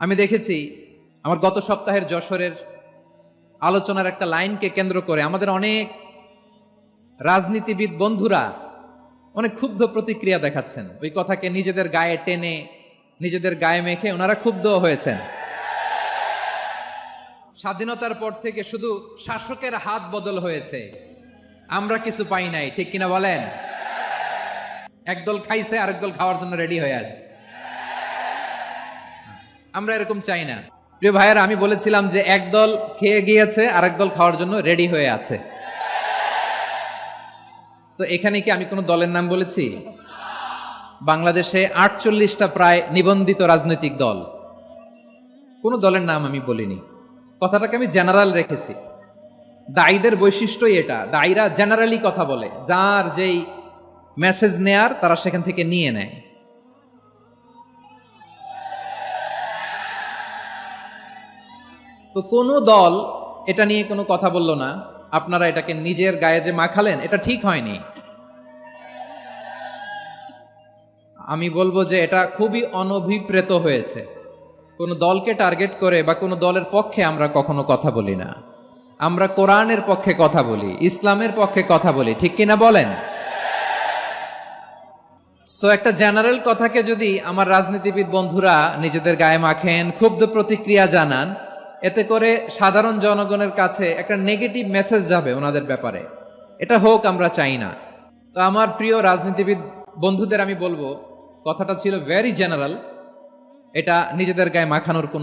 আমি দেখেছি আমার গত সপ্তাহের যশোরের আলোচনার একটা লাইনকে কেন্দ্র করে আমাদের অনেক রাজনীতিবিদ বন্ধুরা অনেক ক্ষুব্ধ প্রতিক্রিয়া দেখাচ্ছেন। ওই কথাকে নিজেদের গায়ে টেনে, নিজেদের গায়ে মেখে ওনারা ক্ষুব্ধ হয়েছেন। স্বাধীনতার পর থেকে শুধু শাসকের হাত বদল হয়েছে, আমরা কিছু পাই নাই। ঠিক কিনা বলেন? একদল খাইছে, আরেক দল খাওয়ার জন্য রেডি হয়ে আছে। আমরা এরকম চাই না। প্রিয় ভাইয়েরা, আমি বলেছিলাম যে একদল খেয়ে গিয়েছে, আরেক দল খাওয়ার জন্য রেডি হয়ে আছে। তো এখানে কি আমি কোনো দলের নাম বলেছি? বাংলাদেশে 48টা প্রায় নিবন্ধিত রাজনৈতিক দল, কোনো দলের নাম আমি বলিনি। কথাটাকে আমি জেনারেল রেখেছি। দায়ীদের বৈশিষ্ট্যই এটা, দায়ীরা জেনারেলি কথা বলে, যার যেই মেসেজ নেয়ার তারা সেখান থেকে নিয়ে নেয়। তো কোনো দল এটা নিয়ে কোনো কথা বলল না। আপনারা এটাকে নিজের গায়ে যে মাখালেন, এটা ঠিক হয়নি। আমি বলবো যে এটা খুবই অনভিপ্রেত হয়েছে। কোনো দলকে টার্গেট করে বা কোনো দলের পক্ষে আমরা কখনো কথা বলি না। আমরা কোরআনের পক্ষে কথা বলি, ইসলামের পক্ষে কথা বলি। ঠিক কিনা বলেন? সো একটা জেনারেল কথাকে যদি আমার রাজনীতিবিদ বন্ধুরা নিজেদের গায়ে মাখেন, ক্ষুব্ধ প্রতিক্রিয়া জানান, এতে করে সাধারণ জনগণের কাছে একটা নেগেটিভ মেসেজ যাবে ওনাদের ব্যাপারে। এটা হোক, আমরা চাই না। তো আমার প্রিয় রাজনীতিবিদ বন্ধুদের আমি বলবো, কথাটা ছিল ভেরি জেনারেল, এটা নিজেদের গায়ে মাখানোর কোনো